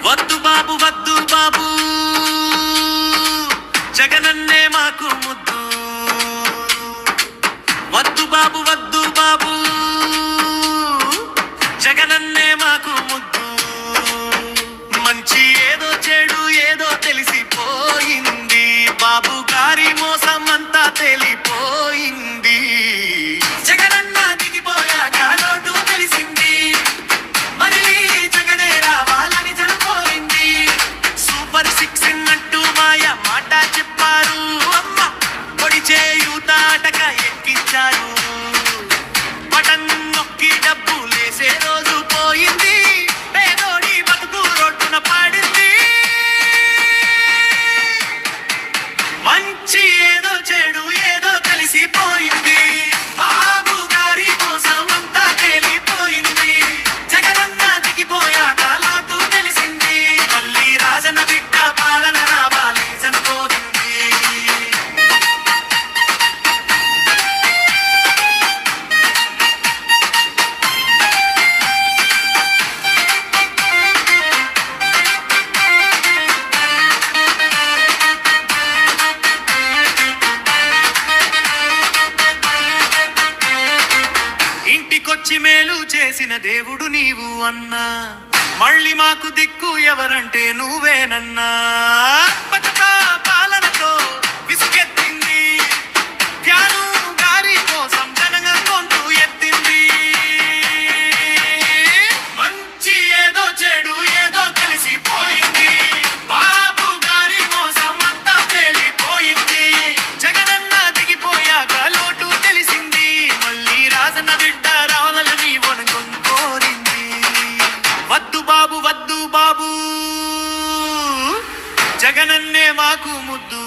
వద్దు బాబు వద్దు బాబు, జగనన్నే మాకు ముద్దు. వద్దు బాబు వద్దు బాబు, జగనన్నే మాకు ముద్దు. మంచి ఏదో చెడు ఏదో తెలిసిపోయింది, బాబు గారి మోసం అంతా తెలిపోయింది. జగనన్న దిగిపోయాక లోటు తెలిసింది, మళ్ళీ జగనే రావాలని జనపోయింది. సూపర్ సిక్స్ అన్నట్టు మాయ మాట చెప్పారు, అమ్మ పొడి చేయూత అటక ఎక్కించారు. బటన్ నొక్కి డబ్బు లేసే రోజు పోయింది, పేదోడి బతుకు రోడ్డున పాడింది. మంచి ఏదో చెడు ఏదో కలిసిపోయింది, బాబు గారి కోసం అంతా తేలిపోయింది. జగనన్న దిగిపోయాక లోటు తెలిసింది, మళ్ళీ రాజన్న బిడ్డ పాలన రావాలి జనపోయింది. ఇంటికొచ్చి మేలు చేసిన దేవుడు నీవు అన్నా, మళ్ళీ మాకు దిక్కు ఎవరంటే నువ్వేనన్నా. పచ్చగా పాలనతో విసుగెత్తింది, ధ్యాను గారి కోసం జనగం గొంతు ఎత్తింది. మంచి ఏదో చెడు ఏదో కలిసిపోయింది, బాబు గారి మోసం అంతా తేలిపోయింది. జగనన్న దిగిపోయాక లోటు తెలిసింది, మళ్ళీ రాజన్న బిడ్డ రావాలని వణుకొని కోరింది. వద్దు బాబు వద్దు బాబు, జగనన్నే మాకు ముద్దు.